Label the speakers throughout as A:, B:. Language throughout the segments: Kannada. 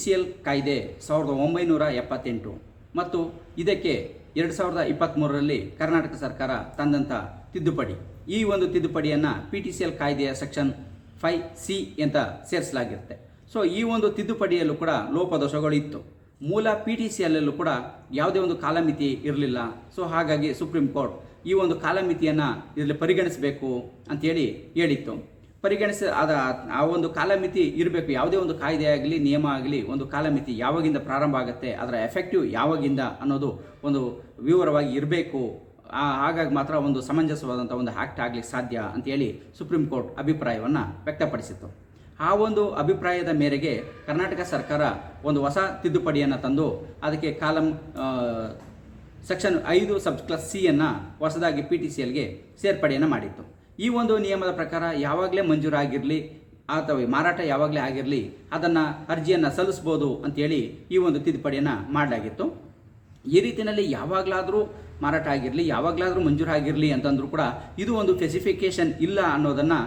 A: ಸಿ ಎಲ್ ಕಾಯ್ದೆ 1978 ಮತ್ತು ಇದಕ್ಕೆ 2023ರಲ್ಲಿ ಕರ್ನಾಟಕ ಸರ್ಕಾರ ತಂದಂಥ ತಿದ್ದುಪಡಿ. ಈ ಒಂದು ತಿದ್ದುಪಡಿಯನ್ನು PTCL ಕಾಯ್ದೆಯ ಸೆಕ್ಷನ್ 5C ಅಂತ ಸೇರಿಸಲಾಗಿರುತ್ತೆ. ಸೊ ಈ ಒಂದು ತಿದ್ದುಪಡಿಯಲ್ಲೂ ಕೂಡ ಲೋಪದೋಷಗಳು ಇತ್ತು. ಮೂಲ PTCLಲ್ಲೂ ಕೂಡ ಯಾವುದೇ ಒಂದು ಕಾಲಮಿತಿ ಇರಲಿಲ್ಲ. ಸೊ ಹಾಗಾಗಿ ಸುಪ್ರೀಂ ಕೋರ್ಟ್ ಈ ಒಂದು ಕಾಲಮಿತಿಯನ್ನು ಇದರಲ್ಲಿ ಪರಿಗಣಿಸಬೇಕು ಅಂತೇಳಿ ಹೇಳಿತ್ತು. ಆ ಒಂದು ಕಾಲಮಿತಿ ಇರಬೇಕು. ಯಾವುದೇ ಒಂದು ಕಾಯ್ದೆ ಆಗಲಿ ನಿಯಮ ಆಗಲಿ ಒಂದು ಕಾಲಮಿತಿ ಯಾವಾಗಿಂದ ಪ್ರಾರಂಭ ಆಗುತ್ತೆ, ಅದರ ಎಫೆಕ್ಟಿವ್ ಯಾವಾಗಿಂದ ಅನ್ನೋದು ಒಂದು ವಿವರವಾಗಿ ಇರಬೇಕು. ಹಾಗಾಗಿ ಮಾತ್ರ ಒಂದು ಸಮಂಜಸವಾದಂಥ ಒಂದು ಆ್ಯಕ್ಟ್ ಆಗಲಿಕ್ಕೆ ಸಾಧ್ಯ ಅಂತೇಳಿ ಸುಪ್ರೀಂ ಕೋರ್ಟ್ ಅಭಿಪ್ರಾಯವನ್ನು ವ್ಯಕ್ತಪಡಿಸಿತ್ತು. ಆ ಒಂದು ಅಭಿಪ್ರಾಯದ ಮೇರೆಗೆ ಕರ್ನಾಟಕ ಸರ್ಕಾರ ಒಂದು ಹೊಸ ತಿದ್ದುಪಡಿಯನ್ನು ತಂದು ಅದಕ್ಕೆ ಸೆಕ್ಷನ್ 5 ಸಬ್ ಕ್ಲಾಸ್ C ಹೊಸದಾಗಿ PTCLಗೆ ಸೇರ್ಪಡೆಯನ್ನು ಮಾಡಿತ್ತು. ಈ ಒಂದು ನಿಯಮದ ಪ್ರಕಾರ ಯಾವಾಗಲೇ ಮಂಜೂರಾಗಿರಲಿ ಅಥವಾ ಮಾರಾಟ ಯಾವಾಗಲೇ ಆಗಿರಲಿ ಅದನ್ನು ಅರ್ಜಿಯನ್ನು ಸಲ್ಲಿಸ್ಬೋದು ಅಂತೇಳಿ ಈ ಒಂದು ತಿದ್ದುಪಡಿಯನ್ನು ಮಾಡಲಾಗಿತ್ತು. ಈ ರೀತಿಯಲ್ಲಿ ಯಾವಾಗಲಾದರೂ ಮಾರಾಟ ಆಗಿರಲಿ ಯಾವಾಗಲಾದರೂ ಮಂಜೂರಾಗಿರಲಿ ಅಂತಂದ್ರೂ ಕೂಡ ಇದು ಒಂದು ಸ್ಪೆಸಿಫಿಕೇಶನ್ ಇಲ್ಲ ಅನ್ನೋದನ್ನು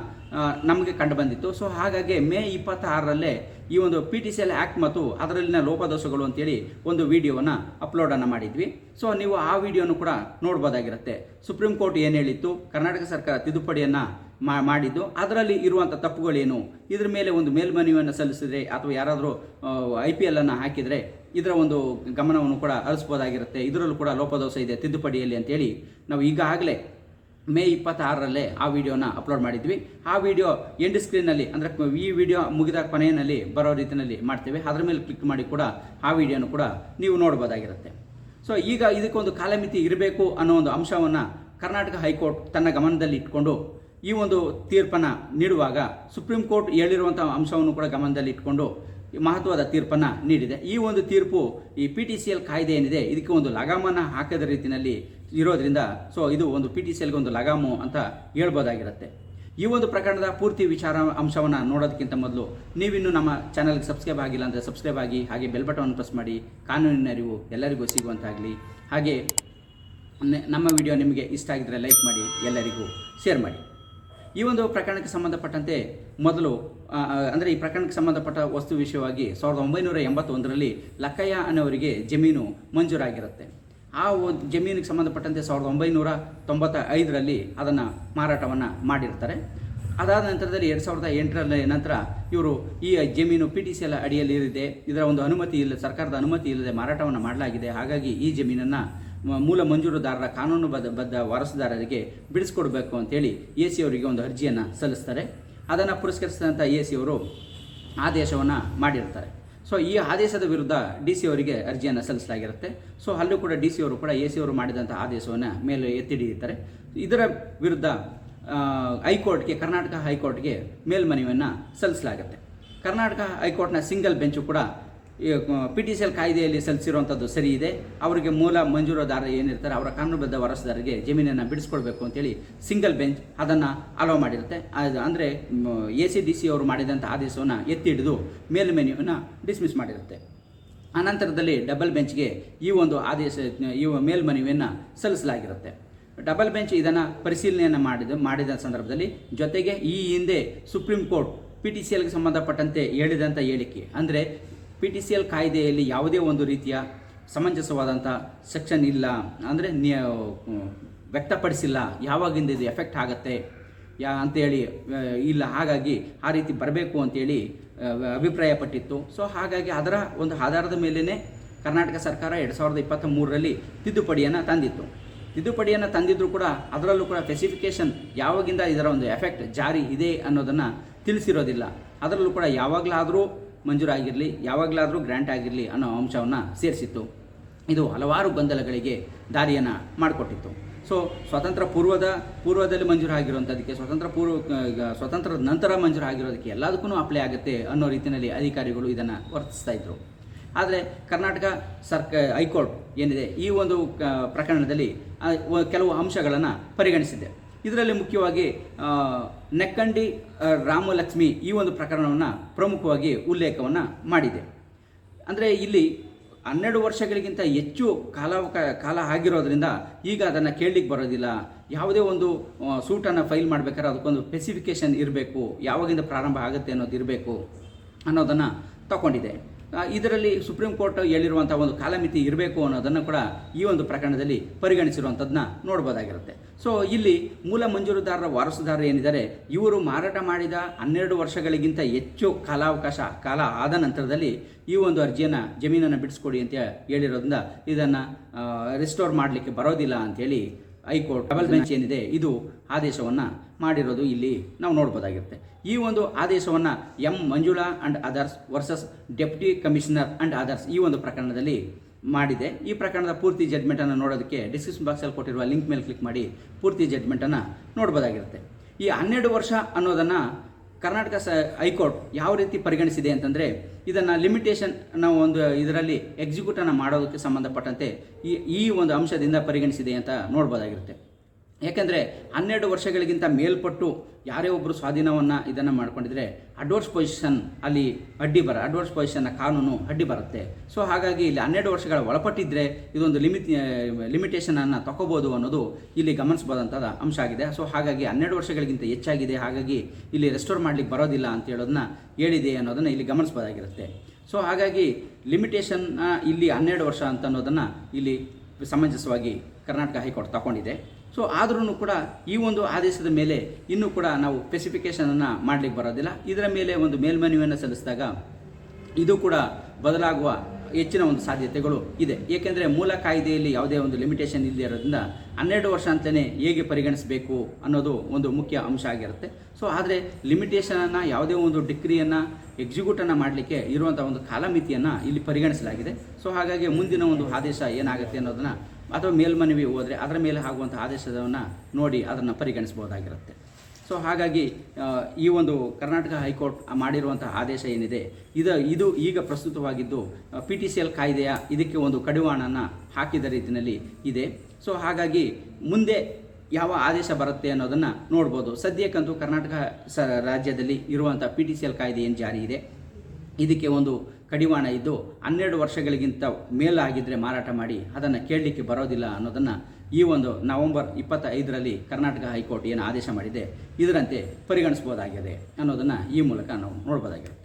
A: ನಮಗೆ ಕಂಡುಬಂದಿತ್ತು. ಸೊ ಹಾಗಾಗಿ ಮೇ 26ರಲ್ಲೇ ಈ ಒಂದು PTCL ಆ್ಯಕ್ಟ್ ಮತ್ತು ಅದರಲ್ಲಿನ ಲೋಪದೋಷಗಳು ಅಂತೇಳಿ ಒಂದು ವಿಡಿಯೋವನ್ನು ಅಪ್ಲೋಡನ್ನು ಮಾಡಿದ್ವಿ. ಸೊ ನೀವು ಆ ವಿಡಿಯೋನು ಕೂಡ ನೋಡ್ಬೋದಾಗಿರುತ್ತೆ. ಸುಪ್ರೀಂ ಕೋರ್ಟ್ ಏನು ಹೇಳಿತ್ತು, ಕರ್ನಾಟಕ ಸರ್ಕಾರ ತಿದ್ದುಪಡಿಯನ್ನು ಮಾಡಿದ್ದು, ಅದರಲ್ಲಿ ಇರುವಂಥ ತಪ್ಪುಗಳೇನು, ಇದ್ರ ಮೇಲೆ ಒಂದು ಮೇಲ್ಮನವಿಯನ್ನು ಸಲ್ಲಿಸಿದರೆ ಅಥವಾ ಯಾರಾದರೂ IPL ಹಾಕಿದರೆ ಇದರ ಒಂದು ಗಮನವನ್ನು ಕೂಡ ಹರಿಸ್ಬೋದಾಗಿರುತ್ತೆ. ಇದರಲ್ಲೂ ಕೂಡ ಲೋಪದೋಷ ಇದೆ ತಿದ್ದುಪಡಿಯಲ್ಲಿ ಅಂತೇಳಿ ನಾವು ಈಗಾಗಲೇ ಮೇ 26ರಲ್ಲೇ ಆ ವಿಡಿಯೋನ ಅಪ್ಲೋಡ್ ಮಾಡಿದ್ವಿ. ಆ ವಿಡಿಯೋ ಎಂಡ್ ಸ್ಕ್ರೀನಲ್ಲಿ ಅಂದರೆ ಈ ವಿಡಿಯೋ ಮುಗಿದ ಕೊನೆಯಲ್ಲಿ ಬರೋ ರೀತಿಯಲ್ಲಿ ಮಾಡ್ತೇವೆ. ಅದರ ಮೇಲೆ ಕ್ಲಿಕ್ ಮಾಡಿ ಕೂಡ ಆ ವಿಡಿಯೋನು ಕೂಡ ನೀವು ನೋಡ್ಬೋದಾಗಿರುತ್ತೆ. ಸೊ ಈಗ ಇದಕ್ಕೊಂದು ಕಾಲಮಿತಿ ಇರಬೇಕು ಅನ್ನೋ ಒಂದು ಅಂಶವನ್ನು ಕರ್ನಾಟಕ ಹೈಕೋರ್ಟ್ ತನ್ನ ಗಮನದಲ್ಲಿ ಇಟ್ಕೊಂಡು ಈ ಒಂದು ತೀರ್ಪನ್ನು ನೀಡುವಾಗ ಸುಪ್ರೀಂ ಕೋರ್ಟ್ ಹೇಳಿರುವಂಥ ಅಂಶವನ್ನು ಕೂಡ ಗಮನದಲ್ಲಿ ಇಟ್ಕೊಂಡು ಮಹತ್ವದ ತೀರ್ಪನ್ನು ನೀಡಿದೆ. ಈ ಒಂದು ತೀರ್ಪು ಈ PTCL ಕಾಯ್ದೆ ಏನಿದೆ ಇದಕ್ಕೆ ಒಂದು ಲಗಾಮನ್ನು ಹಾಕದ ರೀತಿಯಲ್ಲಿ ಇರೋದ್ರಿಂದ ಸೊ ಇದು ಒಂದು PTCLಗೆ ಒಂದು ಲಗಾಮು ಅಂತ ಹೇಳ್ಬೋದಾಗಿರುತ್ತೆ. ಈ ಒಂದು ಪ್ರಕರಣದ ಪೂರ್ತಿ ವಿಚಾರ ಅಂಶವನ್ನು ನೋಡೋದಕ್ಕಿಂತ ಮೊದಲು ನೀವಿನ್ನೂ ನಮ್ಮ ಚಾನಲ್ಗೆ ಸಬ್ಸ್ಕ್ರೈಬ್ ಆಗಿಲ್ಲ ಅಂದರೆ ಸಬ್ಸ್ಕ್ರೈಬ್ ಆಗಿ, ಹಾಗೆ ಬೆಲ್ ಬಟನ್ ಪ್ರೆಸ್ ಮಾಡಿ. ಕಾನೂನಿನ ಅರಿವು ಎಲ್ಲರಿಗೂ ಸಿಗುವಂತಾಗಲಿ. ಹಾಗೆ ನಮ್ಮ ವಿಡಿಯೋ ನಿಮಗೆ ಇಷ್ಟ ಆಗಿದ್ದರೆ ಲೈಕ್ ಮಾಡಿ, ಎಲ್ಲರಿಗೂ ಶೇರ್ ಮಾಡಿ. ಈ ಒಂದು ಪ್ರಕರಣಕ್ಕೆ ಸಂಬಂಧಪಟ್ಟಂತೆ ಮೊದಲು ಅಂದರೆ ಈ ಪ್ರಕರಣಕ್ಕೆ ಸಂಬಂಧಪಟ್ಟ ವಸ್ತು ವಿಷಯವಾಗಿ 1981ರಲ್ಲಿ ಲಕ್ಕಯ್ಯ ಅನ್ನೋರಿಗೆ ಜಮೀನು ಮಂಜೂರಾಗಿರುತ್ತೆ. ಆ ಜಮೀನಿಗೆ ಸಂಬಂಧಪಟ್ಟಂತೆ 1995ರಲ್ಲಿ ಅದನ್ನು ಮಾರಾಟವನ್ನು ಮಾಡಿರ್ತಾರೆ. ಅದಾದ ನಂತರದಲ್ಲಿ 2008ರ ನಂತರ ಇವರು ಈ ಜಮೀನು PTCL ಅಡಿಯಲ್ಲಿ ಇರಿದೆ, ಇದರ ಒಂದು ಅನುಮತಿ ಇಲ್ಲ, ಸರ್ಕಾರದ ಅನುಮತಿ ಇಲ್ಲದೆ ಮಾರಾಟವನ್ನು ಮಾಡಲಾಗಿದೆ. ಹಾಗಾಗಿ ಈ ಜಮೀನನ್ನು ಮೂಲ ಮಂಜೂರುದಾರರ ಕಾನೂನುಬದ್ಧ ವಾರಸುದಾರರಿಗೆ ಬಿಡಿಸ್ಕೊಡ್ಬೇಕು ಅಂತೇಳಿ AC ಅವರಿಗೆ ಒಂದು ಅರ್ಜಿಯನ್ನು ಸಲ್ಲಿಸ್ತಾರೆ. ಅದನ್ನು ಪುರಸ್ಕರಿಸಿದಂಥ AC ಅವರು ಆದೇಶವನ್ನು ಮಾಡಿರ್ತಾರೆ. ಸೊ ಈ ಆದೇಶದ ವಿರುದ್ಧ DC ಅವರಿಗೆ ಅರ್ಜಿಯನ್ನು ಸಲ್ಲಿಸಲಾಗಿರುತ್ತೆ. ಸೊ ಅಲ್ಲೂ ಕೂಡ DC ಅವರು ಕೂಡ AC ಅವರು ಮಾಡಿದಂಥ ಆದೇಶವನ್ನು ಮೇಲೆ ಎತ್ತಿ ಹಿಡಿಯುತ್ತಾರೆ. ಇದರ ವಿರುದ್ಧ ಹೈಕೋರ್ಟ್ಗೆ, ಕರ್ನಾಟಕ ಹೈಕೋರ್ಟ್ಗೆ ಮೇಲ್ಮನವಿಯನ್ನು ಸಲ್ಲಿಸಲಾಗುತ್ತೆ. ಕರ್ನಾಟಕ ಹೈಕೋರ್ಟ್ನ ಸಿಂಗಲ್ ಬೆಂಚು ಕೂಡ PTCL ಕಾಯ್ದೆಯಲ್ಲಿ ಸಲ್ಲಿಸಿರುವಂಥದ್ದು ಸರಿ ಇದೆ, ಅವರಿಗೆ ಮೂಲ ಮಂಜೂರುದಾರ ಏನಿರ್ತಾರೆ ಅವರ ಕಾನೂನುಬದ್ಧ ವಾರಸುದಾರರಿಗೆ ಜಮೀನನ್ನು ಬಿಡಿಸ್ಕೊಡ್ಬೇಕು ಅಂತೇಳಿ ಸಿಂಗಲ್ ಬೆಂಚ್ ಅದನ್ನು ಅಲೋ ಮಾಡಿರುತ್ತೆ. ಅಂದರೆ ACDC ಅವರು ಮಾಡಿದಂಥ ಆದೇಶವನ್ನು ಎತ್ತಿ ಹಿಡಿದು ಮೇಲ್ಮನವಿಯನ್ನು ಡಿಸ್ಮಿಸ್ ಮಾಡಿರುತ್ತೆ. ಅನಂತರದಲ್ಲಿ ಡಬಲ್ ಬೆಂಚ್ಗೆ ಈ ಒಂದು ಈ ಮೇಲ್ಮನವಿಯನ್ನು ಸಲ್ಲಿಸಲಾಗಿರುತ್ತೆ. ಡಬಲ್ ಬೆಂಚ್ ಇದನ್ನು ಪರಿಶೀಲನೆಯನ್ನು ಮಾಡಿದ ಸಂದರ್ಭದಲ್ಲಿ ಜೊತೆಗೆ ಈ ಹಿಂದೆ ಸುಪ್ರೀಂ ಕೋರ್ಟ್ PTCLಗೆ ಸಂಬಂಧಪಟ್ಟಂತೆ ಹೇಳಿದಂಥ ಹೇಳಿಕೆ ಅಂದರೆ PTCL ಕಾಯ್ದೆಯಲ್ಲಿ ಯಾವುದೇ ಒಂದು ರೀತಿಯ ಸಮಂಜಸವಾದಂಥ ಸೆಕ್ಷನ್ ಇಲ್ಲ, ಅಂದರೆ ವ್ಯಕ್ತಪಡಿಸಿಲ್ಲ, ಯಾವಾಗಿಂದ ಇದು ಎಫೆಕ್ಟ್ ಆಗುತ್ತೆ ಅಂತೇಳಿ ಇಲ್ಲ, ಹಾಗಾಗಿ ಆ ರೀತಿ ಬರಬೇಕು ಅಂತೇಳಿ ಅಭಿಪ್ರಾಯಪಟ್ಟಿತ್ತು. ಸೊ ಹಾಗಾಗಿ ಅದರ ಒಂದು ಆಧಾರದ ಮೇಲೇ ಕರ್ನಾಟಕ ಸರ್ಕಾರ 2023ರಲ್ಲಿ ತಿದ್ದುಪಡಿಯನ್ನು ತಂದಿತ್ತು. ತಿದ್ದುಪಡಿಯನ್ನು ತಂದಿದ್ದರೂ ಕೂಡ ಅದರಲ್ಲೂ ಕೂಡ ಸ್ಪೆಸಿಫಿಕೇಶನ್ ಯಾವಾಗಿಂದ ಇದರ ಒಂದು ಎಫೆಕ್ಟ್ ಜಾರಿ ಇದೆ ಅನ್ನೋದನ್ನು ತಿಳಿಸಿರೋದಿಲ್ಲ. ಅದರಲ್ಲೂ ಕೂಡ ಯಾವಾಗಲಾದರೂ ಮಂಜೂರಾಗಿರಲಿ ಯಾವಾಗಲಾದರೂ ಗ್ರ್ಯಾಂಟ್ ಆಗಿರಲಿ ಅನ್ನೋ ಅಂಶವನ್ನು ಸೇರಿಸಿತ್ತು. ಇದು ಹಲವಾರು ಗೊಂದಲಗಳಿಗೆ ದಾರಿಯನ್ನು ಮಾಡಿಕೊಟ್ಟಿತ್ತು. ಸೊ ಪೂರ್ವದಲ್ಲಿ ಮಂಜೂರಾಗಿರುವಂಥದ್ದಕ್ಕೆ ಸ್ವತಂತ್ರದ ನಂತರ ಮಂಜೂರಾಗಿರೋದಕ್ಕೆ ಎಲ್ಲದಕ್ಕೂ ಅಪ್ಲೈ ಆಗುತ್ತೆ ಅನ್ನೋ ರೀತಿಯಲ್ಲಿ ಅಧಿಕಾರಿಗಳು ಇದನ್ನು ವರ್ತಿಸ್ತಾ ಇದ್ದರು. ಆದರೆ ಕರ್ನಾಟಕ ಹೈಕೋರ್ಟ್ ಏನಿದೆ ಈ ಒಂದು ಪ್ರಕರಣದಲ್ಲಿ ಕೆಲವು ಅಂಶಗಳನ್ನು ಪರಿಗಣಿಸಿದೆ. ಇದರಲ್ಲಿ ಮುಖ್ಯವಾಗಿ ನೆಕ್ಕಂಡಿ ರಾಮಲಕ್ಷ್ಮಿ ಈ ಒಂದು ಪ್ರಕರಣವನ್ನು ಪ್ರಮುಖವಾಗಿ ಉಲ್ಲೇಖವನ್ನು ಮಾಡಿದೆ. ಅಂದರೆ ಇಲ್ಲಿ 12 ವರ್ಷಗಳಿಗಿಂತ ಹೆಚ್ಚು ಕಾಲ ಆಗಿರೋದ್ರಿಂದ ಈಗ ಅದನ್ನು ಕೇಳಲಿಕ್ಕೆ ಬರೋದಿಲ್ಲ. ಯಾವುದೇ ಒಂದು ಸೂಟನ್ನು ಫೈಲ್ ಮಾಡಬೇಕಾದ್ರೆ ಅದಕ್ಕೊಂದು ಸ್ಪೆಸಿಫಿಕೇಶನ್ ಇರಬೇಕು, ಯಾವಾಗಿಂದ ಪ್ರಾರಂಭ ಆಗುತ್ತೆ ಅನ್ನೋದು ಇರಬೇಕು ಅನ್ನೋದನ್ನು ತಗೊಂಡಿದೆ. ಇದರಲ್ಲಿ ಸುಪ್ರೀಂ ಕೋರ್ಟ್ ಹೇಳಿರುವಂಥ ಒಂದು ಕಾಲಮಿತಿ ಇರಬೇಕು ಅನ್ನೋದನ್ನು ಕೂಡ ಈ ಒಂದು ಪ್ರಕರಣದಲ್ಲಿ ಪರಿಗಣಿಸಿರುವಂಥದ್ದನ್ನ ನೋಡ್ಬೋದಾಗಿರುತ್ತೆ. ಸೊ ಇಲ್ಲಿ ಮೂಲ ಮಂಜೂರುದಾರರ ವಾರಸುದಾರರು ಏನಿದ್ದಾರೆ, ಇವರು ಮಾರಾಟ ಮಾಡಿದ 12 ವರ್ಷಗಳಿಗಿಂತ ಹೆಚ್ಚು ಕಾಲ ಆದ ನಂತರದಲ್ಲಿ ಈ ಒಂದು ಅರ್ಜಿಯನ್ನು ಜಮೀನನ್ನು ಬಿಡಿಸ್ಕೊಡಿ ಅಂತ ಹೇಳಿರೋದ್ರಿಂದ ಇದನ್ನು ರಿಸ್ಟೋರ್ ಮಾಡಲಿಕ್ಕೆ ಬರೋದಿಲ್ಲ ಅಂಥೇಳಿ ಹೈಕೋರ್ಟ್ ಡಬಲ್ ಬೆಂಚ್ ಏನಿದೆ ಇದು ಆದೇಶವನ್ನು ಮಾಡಿರೋದು ಇಲ್ಲಿ ನಾವು ನೋಡ್ಬೋದಾಗಿರುತ್ತೆ. ಈ ಒಂದು ಆದೇಶವನ್ನು M Manjula and others versus deputy commissioner and others ಈ ಒಂದು ಪ್ರಕರಣದಲ್ಲಿ ಮಾಡಿದೆ. ಈ ಪ್ರಕರಣದ ಪೂರ್ತಿ ಜಡ್ಜ್ಮೆಂಟನ್ನು ನೋಡೋದಕ್ಕೆ ಡಿಸ್ಕ್ರಿಪ್ಷನ್ ಬಾಕ್ಸಲ್ಲಿ ಕೊಟ್ಟಿರುವ ಲಿಂಕ್ ಮೇಲೆ ಕ್ಲಿಕ್ ಮಾಡಿ ಪೂರ್ತಿ ಜಡ್ಜ್ಮೆಂಟನ್ನು ನೋಡ್ಬೋದಾಗಿರುತ್ತೆ. ಈ 12 ವರ್ಷ ಅನ್ನೋದನ್ನು ಕರ್ನಾಟಕ ಹೈಕೋರ್ಟ್ ಯಾವ ರೀತಿ ಪರಿಗಣಿಸಿದೆ ಅಂತಂದರೆ, ಇದನ್ನು ಲಿಮಿಟೇಷನ್ ನಾವು ಒಂದು ಇದರಲ್ಲಿ ಎಕ್ಸಿಕ್ಯೂಟನ್ನು ಮಾಡೋದಕ್ಕೆ ಸಂಬಂಧಪಟ್ಟಂತೆ ಈ ಒಂದು ಅಂಶದಿಂದ ಪರಿಗಣಿಸಿದೆ ಅಂತ ನೋಡ್ಬೋದಾಗಿರುತ್ತೆ. ಯಾಕೆಂದರೆ 12 ವರ್ಷಗಳಿಗಿಂತ ಮೇಲ್ಪಟ್ಟು ಯಾರೇ ಒಬ್ಬರು ಸ್ವಾಧೀನವನ್ನು ಇದನ್ನು ಮಾಡ್ಕೊಂಡಿದ್ರೆ ಅಡ್ವರ್ಸ್ ಪೊಸಿಷನ್ ಅಲ್ಲಿ ಅಡ್ವರ್ಸ್ ಪೊಸಿಷನ್ನ ಕಾನೂನು ಅಡ್ಡಿ ಬರುತ್ತೆ. ಸೊ ಹಾಗಾಗಿ ಇಲ್ಲಿ 12 ವರ್ಷಗಳ ಒಳಪಟ್ಟಿದ್ದರೆ ಇದೊಂದು ಲಿಮಿಟೇಷನನ್ನು ತಗೋಬೋದು ಅನ್ನೋದು ಇಲ್ಲಿ ಗಮನಿಸಬಹುದಂಥ ಅಂಶ ಆಗಿದೆ. ಸೊ ಹಾಗಾಗಿ 12 ವರ್ಷಗಳಿಗಿಂತ ಹೆಚ್ಚಾಗಿದೆ, ಹಾಗಾಗಿ ಇಲ್ಲಿ ರೆಸ್ಟೋರ್ ಮಾಡಲಿಕ್ಕೆ ಬರೋದಿಲ್ಲ ಅಂತ ಹೇಳೋದನ್ನ ಹೇಳಿದೆ ಅನ್ನೋದನ್ನು ಇಲ್ಲಿ ಗಮನಿಸಬಹುದಾಗಿರುತ್ತೆ. ಸೊ ಹಾಗಾಗಿ ಲಿಮಿಟೇಷನ್ ಇಲ್ಲಿ 12 ವರ್ಷ ಅಂತ ಅನ್ನೋದನ್ನು ಇಲ್ಲಿ ಸಮಂಜಸವಾಗಿ ಕರ್ನಾಟಕ ಹೈಕೋರ್ಟ್ ತಗೊಂಡಿದೆ. ಸೊ ಆದ್ರೂ ಕೂಡ ಈ ಒಂದು ಆದೇಶದ ಮೇಲೆ ಇನ್ನೂ ಕೂಡ ನಾವು ಸ್ಪೆಸಿಫಿಕೇಷನನ್ನು ಮಾಡಲಿಕ್ಕೆ ಬರೋದಿಲ್ಲ. ಇದರ ಮೇಲೆ ಒಂದು ಮೇಲ್ಮನವಿಯನ್ನು ಸಲ್ಲಿಸಿದಾಗ ಇದು ಕೂಡ ಬದಲಾಗುವ ಹೆಚ್ಚಿನ ಒಂದು ಸಾಧ್ಯತೆಗಳು ಇದೆ. ಏಕೆಂದರೆ ಮೂಲ ಕಾಯ್ದೆಯಲ್ಲಿ ಯಾವುದೇ ಒಂದು ಲಿಮಿಟೇಷನ್ ಇಲ್ಲದೆ ಇರೋದ್ರಿಂದ 12 ವರ್ಷ ಅಂತಲೇ ಹೇಗೆ ಪರಿಗಣಿಸಬೇಕು ಅನ್ನೋದು ಒಂದು ಮುಖ್ಯ ಅಂಶ ಆಗಿರುತ್ತೆ. ಸೊ ಆದರೆ ಲಿಮಿಟೇಷನನ್ನು ಯಾವುದೇ ಒಂದು ಡಿಕ್ರಿಯನ್ನು ಎಕ್ಸಿಕ್ಯೂಟನ್ನು ಮಾಡಲಿಕ್ಕೆ ಇರುವಂಥ ಒಂದು ಕಾಲಮಿತಿಯನ್ನು ಇಲ್ಲಿ ಪರಿಗಣಿಸಲಾಗಿದೆ. ಸೊ ಹಾಗಾಗಿ ಮುಂದಿನ ಒಂದು ಆದೇಶ ಏನಾಗುತ್ತೆ ಅನ್ನೋದನ್ನು ಅಥವಾ ಮೇಲ್ಮನವಿ ಹೋದರೆ ಅದರ ಮೇಲೆ ಆಗುವಂಥ ಆದೇಶವನ್ನು ನೋಡಿ ಅದನ್ನು ಪರಿಗಣಿಸಬಹುದಾಗಿರುತ್ತೆ. ಸೊ ಹಾಗಾಗಿ ಈ ಒಂದು ಕರ್ನಾಟಕ ಹೈಕೋರ್ಟ್ ಮಾಡಿರುವಂಥ ಆದೇಶ ಏನಿದೆ ಇದು ಈಗ ಪ್ರಸ್ತುತವಾಗಿದ್ದು PTCL ಕಾಯ್ದೆಯ ಇದಕ್ಕೆ ಒಂದು ಕಡಿವಾಣವನ್ನು ಹಾಕಿದ ರೀತಿಯಲ್ಲಿ ಇದೆ. ಸೊ ಹಾಗಾಗಿ ಮುಂದೆ ಯಾವ ಆದೇಶ ಬರುತ್ತೆ ಅನ್ನೋದನ್ನು ನೋಡ್ಬೋದು. ಸದ್ಯಕ್ಕಂತೂ ಕರ್ನಾಟಕ ರಾಜ್ಯದಲ್ಲಿ ಇರುವಂಥ PTCL ಕಾಯ್ದೆ ಏನು ಜಾರಿ ಇದೆ ಇದಕ್ಕೆ ಒಂದು ಕಡಿವಾಣ ಇದ್ದು 12 ವರ್ಷಗಳಿಗಿಂತ ಮೇಲಾಗಿದ್ದರೆ ಮಾರಾಟ ಮಾಡಿ ಅದನ್ನು ಕೇಳಲಿಕ್ಕೆ ಬರೋದಿಲ್ಲ ಅನ್ನೋದನ್ನು ಈ ಒಂದು ನವೆಂಬರ್ 25ರಲ್ಲಿ ಕರ್ನಾಟಕ ಹೈಕೋರ್ಟ್ ಏನು ಆದೇಶ ಮಾಡಿದೆ ಇದರಂತೆ ಪರಿಗಣಿಸಬಹುದಾಗಿದೆ ಅನ್ನೋದನ್ನು ಈ ಮೂಲಕ ನಾವು ನೋಡ್ಬೋದಾಗಿದೆ.